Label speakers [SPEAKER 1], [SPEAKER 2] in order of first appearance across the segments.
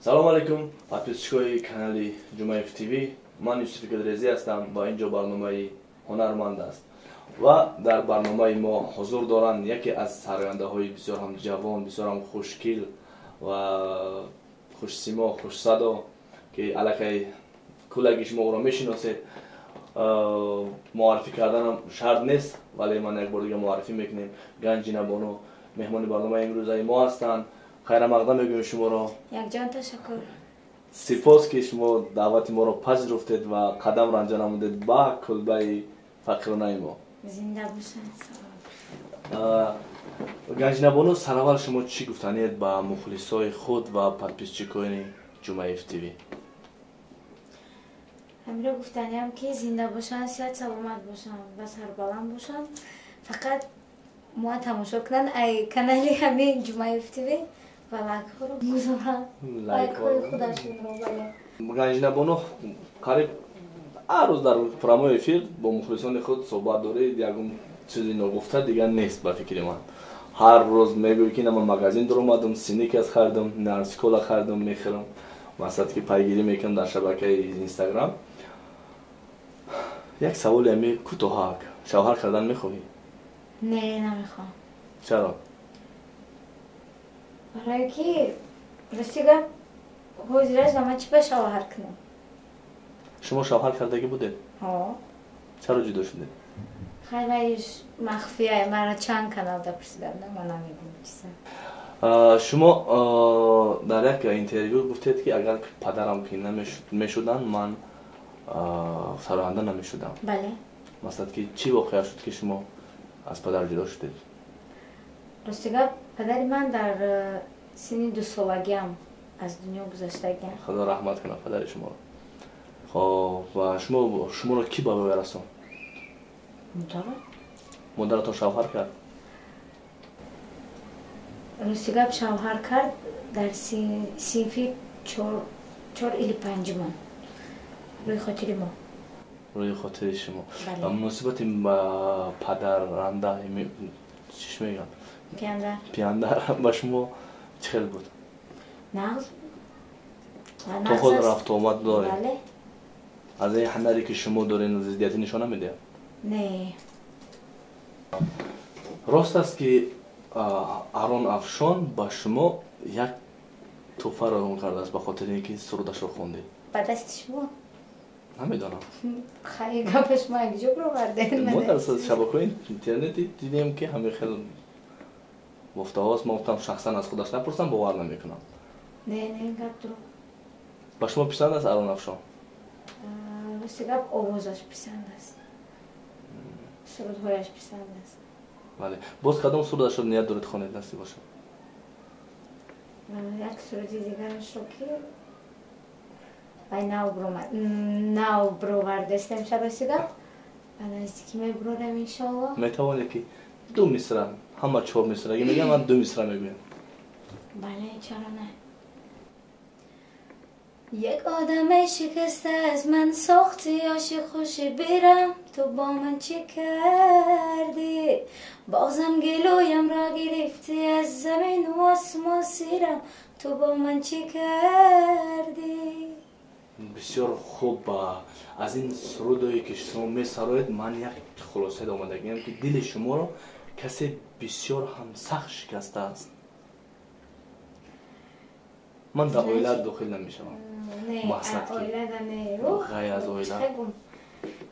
[SPEAKER 1] салом алейкум, подписчикои канали Ҷумаев ТВ. Ман Юсуфи Гилрезӣ ҳастам ва инҷо барномаи ҳунарманд аст. Ва дар барномаи мо ҳузур доранд яке аз сарояндаҳои бисёр ҳам ҷавон, бисёр ҳам хушкил ва хушсимо, хушсадо ки аллакай кӯлаги шумо ӯро мешиносед. муаррифӣ карданам шарт нест, вале ман як бор дига муаррифӣ мекунем. Ганҷина Боно меҳмони барномаи имрӯзаи мо ҳастанд. хайрамақдам мегӯем шуморо.
[SPEAKER 2] Якҷон ташаккур.
[SPEAKER 1] Сипос ки шумо даъвати моро пазируфтед ва қадам ранҷа намудед ба кулбаи фақиронаи мо.
[SPEAKER 2] Зинда бошед.
[SPEAKER 1] Ганҷина Боно, сараввал шумо чӣ гуфтаниед ба мухлисои худ ва подписчикони Ҷумаев ТВ?
[SPEAKER 2] ҳамиро гуфтаниям ки зинда бошанд, сиҳат саломат бошанд ва сарбаланд бошанд. Фақат мо тамошо кунанд ай канали ҳамин Ҷумаев ТВ ва лайкҳоро гузоранд. Лайкҳои худашонро.
[SPEAKER 1] Ганҷина Боно, қариб ҳар рӯз дар программаи эфир бо мухлисони худ суҳбат доред. Ягон чизи ногуфта дига нест ба фикри ман. ҳар рӯз мегӯӣ ки ман магазин дуромадам, сникерс харидам, нарсикола харидам, мехӯрам. мақсад ки пайгирӣ мекунам дар шабакаи Инстаграм. як саволи ами кӯтоҳак, шавҳар кардан мехоҳӣ?
[SPEAKER 2] Не, намехоҳам.
[SPEAKER 1] чаро?
[SPEAKER 2] барое ки рости гап ҳозир аст ва ман чӣ ба шавҳар кунам?
[SPEAKER 1] шумо шавҳар кардагӣ будед?
[SPEAKER 2] ҳо.
[SPEAKER 1] чаро ҷудо шудед?
[SPEAKER 2] хайриш махфия, мара чанд каналда пурсидам, ман намедонам чиза.
[SPEAKER 1] шумо дар як интервю гуфтед ки агар падарам ки намешуданд ман сароянда намешудам.
[SPEAKER 2] Бале.
[SPEAKER 1] мақсад ки чӣ воқеа шуд ки шумо аз падар ҷудо шудед?
[SPEAKER 2] рости гап падари ман дар синни 2 солагиам аз дунё гузаштагиам.
[SPEAKER 1] худо раҳмат кунад падари шуморо. хоб ва шуморо ки ба вой расон?
[SPEAKER 2] Модарам.
[SPEAKER 1] модаратон шавҳар кард?
[SPEAKER 2] рости гап шавҳар кард дар синфи 4 или 5-мон. рӯи хотири мо.
[SPEAKER 1] рӯи хотири шумо.
[SPEAKER 2] Бале.
[SPEAKER 1] ва муносибати ба падаранда чиш мегӯянд? пияндар ба шумо чӣ хел буд?
[SPEAKER 2] нағз.
[SPEAKER 1] то ҳол рафту омад доред?
[SPEAKER 2] Бале.
[SPEAKER 1] аз ин ҳунаре ки шумо доред зиддиятӣ нишон намедиҳад?
[SPEAKER 2] Не.
[SPEAKER 1] рост аст ки Арон Афшон ба шумо як тӯҳфа равон кардааст ба хотири ин ки сурудашро хондед?
[SPEAKER 2] ба дасти шумо?
[SPEAKER 1] намедонам.
[SPEAKER 2] хайр гапа шумо якҷо бировардед.
[SPEAKER 1] мо дар шабакаҳои интернетӣ дидем ки ҳамин хел гуфтаҳост. мо гуфтам шахсан аз худаш напурсам, бовар намекунам.
[SPEAKER 2] Не, ин гап дуруғ.
[SPEAKER 1] ба шумо писанд аст Арон Афшон?
[SPEAKER 2] рости гап овозаш писанд аст. сурудҳояш писанд аст.
[SPEAKER 1] бале. боз кадом сурудашро ният доред хонед насти бошад?
[SPEAKER 2] як суруди дигарашро ки нав бировардестем шад рости гап ба наздикӣ мебурорем иншоалло.
[SPEAKER 1] метавонед ки 2 мисра, ҳама 4 мисра мегӯям, ман 2 мисра мегӯям.
[SPEAKER 2] бале, чаро не. یک آدم شکسته از من ساختی عاشق خوشی برم تو با من چه کردی بازم گلویم را گرفتی از زمین و آسمان سیرم تو با من چه کردی
[SPEAKER 1] بسیار خوب. از این سرودایی که شما میسراید من یک خلاصه آمدگیم که دل شما رو کسی بسیار هم سخت شکسته است. من در اویله داخل نمیشم.
[SPEAKER 2] نه، اویله نه.
[SPEAKER 1] غیر از اویله.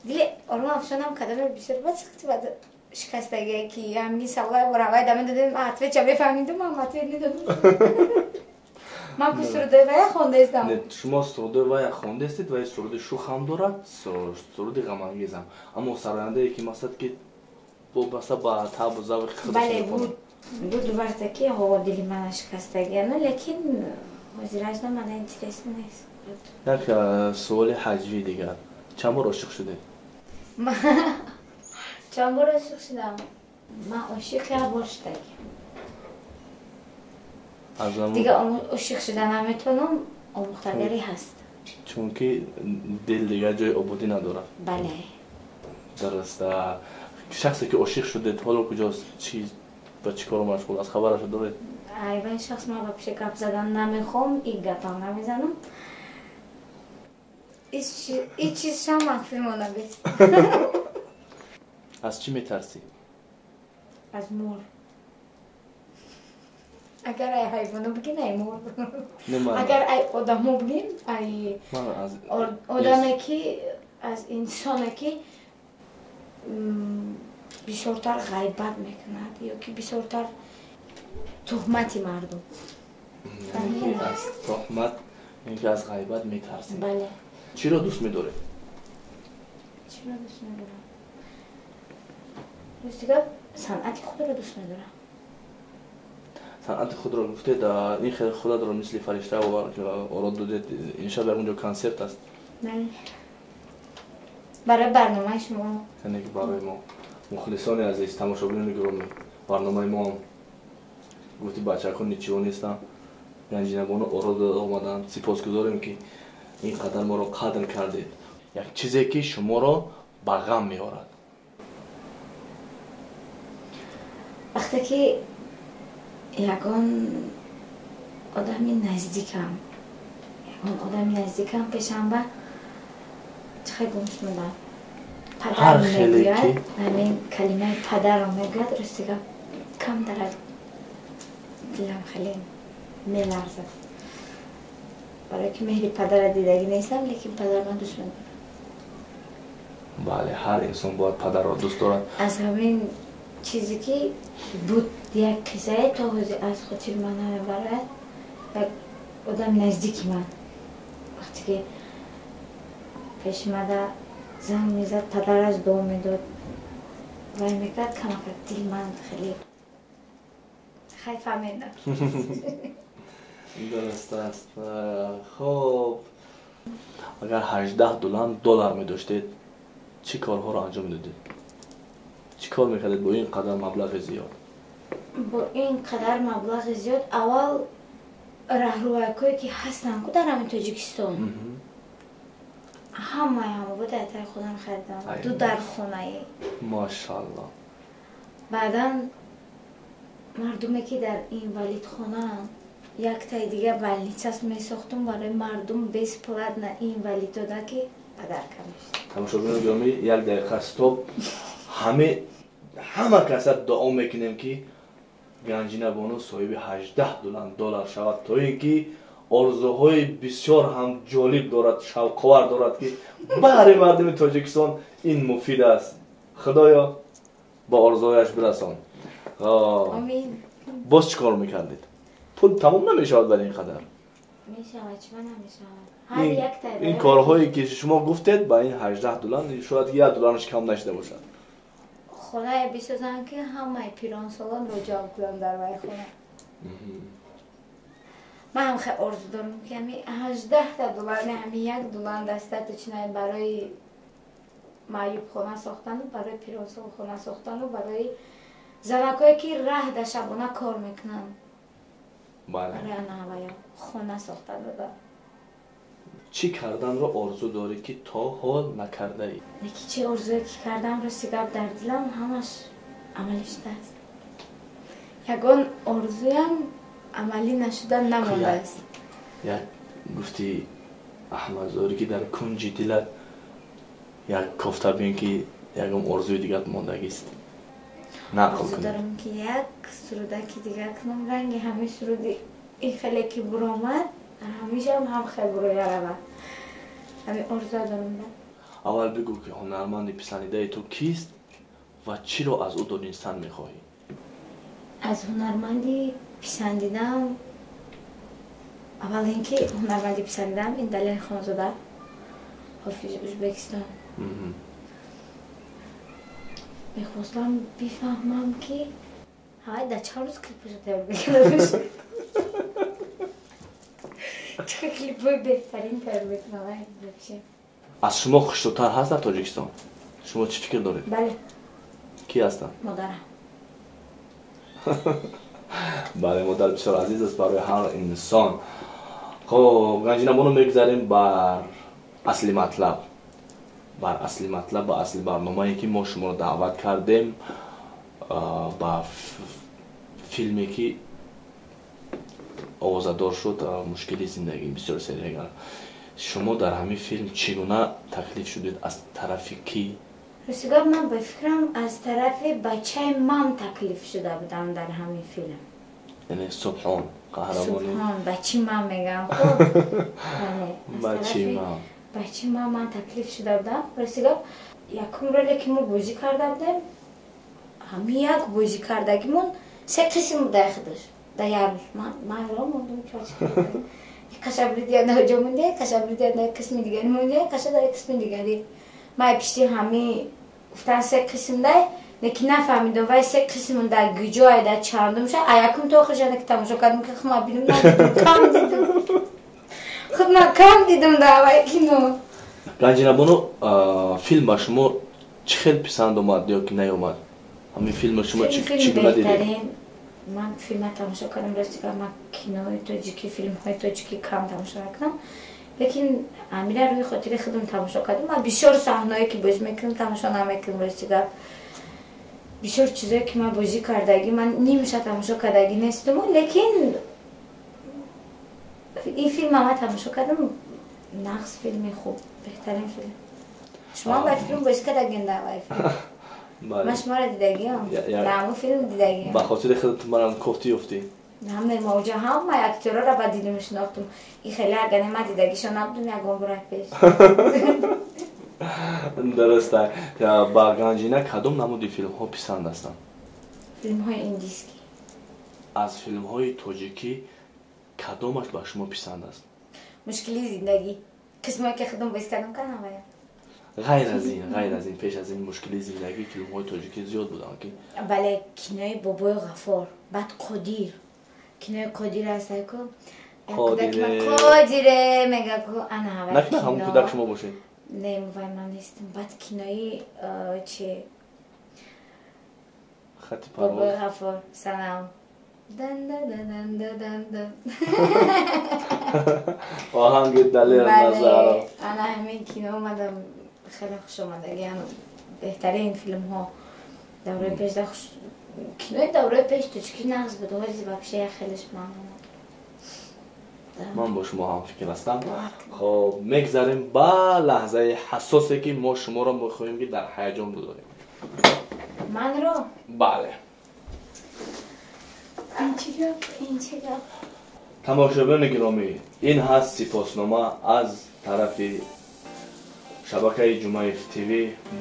[SPEAKER 2] دیگه آرون افشانم کدامه بسیار باید سختی باید شکستگی که همین سوالای برای دامن دادم عطفه چه بفهمیدم من عطفه ندادم. من که سرودای ویا خونده استم.
[SPEAKER 1] نه، شما سرودای ویا خونده استید و سرود شوخ هم دارد، سرود غمانگیزم. اما سراینده ای که مقصد که با تاب و ذوق خودش.
[SPEAKER 2] بله بود وقتی که هوا دلی من شکستگی نه، لیکن وزیرش نه من اینترس نیست.
[SPEAKER 1] یک سوال حجوی دیگر. چند بار عاشق شده؟
[SPEAKER 2] چند بار عاشق شدم؟ من عاشق یک بار شدم. دیگه عاشق شدن نمیتونم، آموختگری هست.
[SPEAKER 1] چون که دل دیگه جای آبادی نداره.
[SPEAKER 2] بله.
[SPEAKER 1] درسته. شخصی که عاشق شده حالا کجاست؟ با چی کار مشغول است؟ خبرش دارید؟
[SPEAKER 2] این شخص ما با پیش گپ زدن نمیخوام، این گپا نمیزنم. این چیز شما مخفی مانه بیست.
[SPEAKER 1] از چی میترسی؟
[SPEAKER 2] از مور. اگر ای حیوانو بگین ای مور. اگر ای آدمو بگین ای آدمی که از انسانی که بسیارتر غیبت میکند یا که بسیارتر تهمتی مردم.
[SPEAKER 1] یعنی از تهمت، اینکه از غیبت میترسی.
[SPEAKER 2] بله.
[SPEAKER 1] چی رو دوست میداره؟
[SPEAKER 2] چی رو دوست میدارم؟ دوستیگه صنعت خود رو دوست میدارم.
[SPEAKER 1] صنعت خود رو گفته در این خیلی خدا رو مثل فرشته و آراد داده این شب در اونجا کنسرت است.
[SPEAKER 2] بله. برای برنامه شما.
[SPEAKER 1] یعنی که برای ما مخلصان عزیز تماشاگران گرامی برنامه ما هم گفتی بچه‌ها نیچی‌ها نیستن، گنجینه‌بانو آراد آمدن. سپاسگزاریم که اینقدر ما رو قدر کردید. یک چیزی که شما رو به غم می‌آورد.
[SPEAKER 2] وقتی که یگان آدمی نزدیکم پیشم با چه گمش میدم پدر میگوید، همین کلمه پدر رو میگوید رستیگه کم درد دلم خیلی میلرزد، برای که مهری پدر دیدگی نیستم، لیکن پدر من دوست میدارم.
[SPEAKER 1] بله، هر انسان باید پدر رو دوست دارد.
[SPEAKER 2] از همین چیزی که بود یک قصه تا حوزی از خاطر من نمیبرد، یک آدم نزدیکی من وقتی که پیش مده زنگ میزد پدر از دو میداد وای میکرد کمک دل من خیلی فهمیدم.
[SPEAKER 1] درست است. خب اگر $18 میداشتید چی کارها رو انجام میدادید؟ چی کار میکردید با این قدر مبلغ زیاد؟
[SPEAKER 2] با این قدر مبلغ زیاد اول راهروهایی که هستن که در همین تاجیکستان همه بود اتای خودم خریدم، دو در خونه.
[SPEAKER 1] ماشاءالله.
[SPEAKER 2] بعدا مردمی که در این ولید خونه یک تای دیگه بلنیچه می ساختم برای مردم 20 پلات نه این ولید داده که پدر کمشت.
[SPEAKER 1] تماشاگران گرامی یک دقیقه استاپ. همه کسا دعا میکنیم که گنجینه‌بانو صاحب $18 شود تا اینکه آرزوهای بسیار هم جالب دارد، شوق‌آور دارد که برای مردم تاجیکستان این مفید است. خدایا با آرزوهایش برسان.
[SPEAKER 2] آمین.
[SPEAKER 1] باز چی کار میکردید؟ پول تمام نمیشود برای این قدر؟
[SPEAKER 2] میشود، چرا نمیشود؟
[SPEAKER 1] این کارهایی که شما گفتید با این $18 شاید $1 کم نشده باشد.
[SPEAKER 2] خدای بسازن که همه پیران سالان رو جمع کنم در وی خونه. من هم خیلی آرزو دارم که همین $18 نه همین $1 دسته چنه برای معیوب خونه ساختن و برای پیران سال خونه ساختن و برای زنکایی که ره در شبانه کار میکنن.
[SPEAKER 1] بله.
[SPEAKER 2] برای نهویا خونه ساختن داده.
[SPEAKER 1] چی کردن رو آرزو داری که تا حال نکرده ای؟
[SPEAKER 2] یکی چی آرزوی که کردم رو سیگاب در دلم همش عملی شده است. یکان آرزویم عملی نشده نمانده است.
[SPEAKER 1] یک گفتی احمد زاری که در کنج دلت یک کفته بین که یکم آرزوی دیگه ماندگی است.
[SPEAKER 2] آرزو دارم که یک سرودکی دیگه کنم، رنگ همه سرودی این خیلی که برآمد همیشه هم خیلی برای رود. همین آرزو دارم.
[SPEAKER 1] اول بگو که هنرمند پسندیده تو کیست و چی رو از او دانستن میخواهی؟
[SPEAKER 2] از هنرمندی پسندیدم اول اینکه هنرمندی پسندیدم این دلیل خانزاده حافظ ازبکستان. میخواستم بفهمم که های در چه روز کلیپش رو تیار بکنم. چه کلیپ های بهترین تیار بکنم.
[SPEAKER 1] از شما خوشتر هست در تاجیکستان؟ شما چی فکر دارید؟
[SPEAKER 2] بله.
[SPEAKER 1] کی هستن؟
[SPEAKER 2] مادرم.
[SPEAKER 1] بله، مادر بسیار عزیز است برای هر انسان. خب گنجینه‌بانو میگذاریم بر اصلی مطلب. با اصلی برنامه‌ای که ما شما رو دعوت کردیم با فیلمی که овозадор шуд, мушкили зиндагӣ бисёр серияга. шумо дар ҳамин филм чӣ гуна таклиф шудед? Аз тарафи кӣ?
[SPEAKER 2] ростигап ман ба фикрам аз тарафи бачаи мам таклиф шуда будам дар ҳамин филм.
[SPEAKER 1] Яъне Субҳон қаҳрамони
[SPEAKER 2] Субҳон бачи мам мегам. Хуб.
[SPEAKER 1] бачи мам.
[SPEAKER 2] бачи мам ман таклиф шуда будам. ростигап якум роле ки мо бозӣ карда будем, ҳамин як бозӣ кардагимон 3 қисм буда худаш. Да як рӯз ман ро мондум чорчи. кашабридия на ҷо монде, кашабридия на қисми дигари монде, каша дар қисми дигари. Май пишти ҳамин гуфтан 3 қисм дай, лекин нафаҳмидум вай 3 қисм дар гуҷое дар чандум ша, а якум то охиршана ки тамошо кардам ки хма бинум надидум, кам дидум. худ ман кам дидум дар вай кино.
[SPEAKER 1] Ганҷинабоно, филм ба шумо чӣ хел писанд омад ё ки наёмад? ҳамин филм ба шумо чӣ гуна дидед?
[SPEAKER 2] ман филма тамошо кардам, ростига ман кинои тоҷикӣ, филмҳои тоҷикӣ кам тамошо накардам, лекин амира рӯи хотири худам тамошо кардам. ман бисёр саҳнаое ки бозӣ мекардам тамошо намекардам, ростига бисёр чизое ки ман бозӣ кардагӣ ман нимша тамошо кардагӣ нестум, лекин ин филма ман тамошо кардам, нағз филми хуб, беҳтарин филм. шумо ба филм бозӣ кардагин дар вай филм? ман шуморо дидагиам, дар ҳамун филм дидагиам.
[SPEAKER 1] ба хотири худат манам кофтӣ ёфтӣ?
[SPEAKER 2] ҳамаи моҷа ҳама актерора ба дидум шинохтум. ин хеле агар ман дидагишон набудум ягон бора пеш.
[SPEAKER 1] дуруст аст. ба Ганҷина кадом намуди филмҳо писанд ҳастанд?
[SPEAKER 2] филмҳои индийскӣ.
[SPEAKER 1] аз филмҳои тоҷикӣ кадомаш ба шумо писанд аст?
[SPEAKER 2] мушкили зиндагӣ. қисмое ки худам бозӣ кардам ка намаям.
[SPEAKER 1] ғайр аз ин пеш аз ин мушкили зиндагӣ филмҳои тоҷикӣ зиёд буданд ки?
[SPEAKER 2] бале кинои бобои ғафор, баъд Қодир. кинои Қодир аст ку. Қодире мега ку ана ва.
[SPEAKER 1] Накна ҳамун кӯдак шумо бошед?
[SPEAKER 2] Не, вай ман нестам. баъд кинои чи
[SPEAKER 1] хати парвоз.
[SPEAKER 2] бобои ғафор, санам. дан дан дан дан дан.
[SPEAKER 1] оҳанги далер назаро.
[SPEAKER 2] ана ҳамин кино омадам, хеле хуш омадагиам. беҳтарин филмҳо давраи пеш да хуш. кинои давраи пеш тоҷикӣ нағз буд, ҳозир вообще хелеш мамнун.
[SPEAKER 1] ман бо шумо ҳамфикр ҳастам. хоб мегзарем ба лаҳзаи ҳассосе ки мо шуморо мехоҳем ки дар ҳаяҷон гузорем.
[SPEAKER 2] манро?
[SPEAKER 1] бале.
[SPEAKER 2] ин чӣ гап?
[SPEAKER 1] тамошобинони гиромӣ, ин ҳаст сипоснома аз тарафи шабакаи Ҷумаев ТВ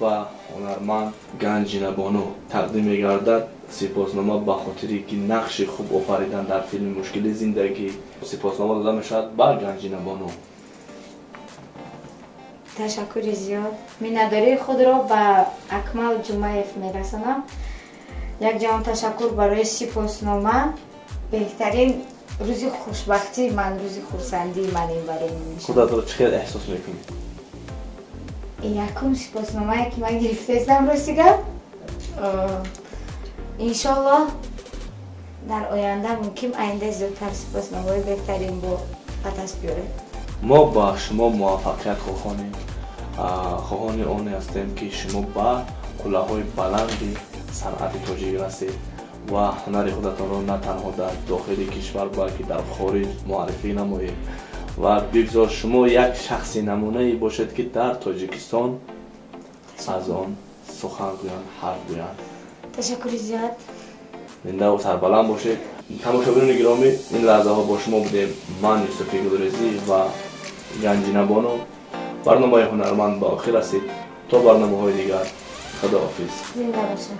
[SPEAKER 1] ба ҳунарманд Ганҷинабоно тақдим мегардад. сипоснома ба хотире ки нақши хуб офаридан дар филми мушкили зиндагӣ. сипоснома дода мешавад ба Ганҷинабоно.
[SPEAKER 2] ташаккури зиёд. миннатдории худро ба Акмал Ҷумаев мерасонам. якҷон ташаккур барои сипоснома. беҳтарин рӯзи хушбахтии ман, рӯзи хурсандии ман ин барои мешавад.
[SPEAKER 1] худатро чӣ хел эҳсос мекунӣ?
[SPEAKER 2] якум сипосномае ки ман гирифтаистам, ростига иншоллоҳ дар оянда мумкин аинда зиёдтар сипосномаҳои беҳтарин ба даст биёрем.
[SPEAKER 1] мо ба шумо муваффақият хоҳони оне ҳастем ки шумо ба қуллаҳои баланди санъати тоҷик расед ва ҳунари худатонро на танҳо дар дохили кишвар балки дар хориҷ муаррифӣ намоед ва бигзор шумо як шахси намунаи бошед ки дар тоҷикистон аз он сухан гӯянд, ҳарф гӯянд.
[SPEAKER 2] ташаккури зиёд.
[SPEAKER 1] зиндаву сарбаланд бошед. тамошобинони гиромӣ, ин лаҳзаҳо бо шумо будем ман Юсуфи Гулрезӣ ва Ганҷинабоно. барномаи ҳунарманд ба охир расид. то барномаҳои дигар, худоҳофиз.
[SPEAKER 2] зинда бошед.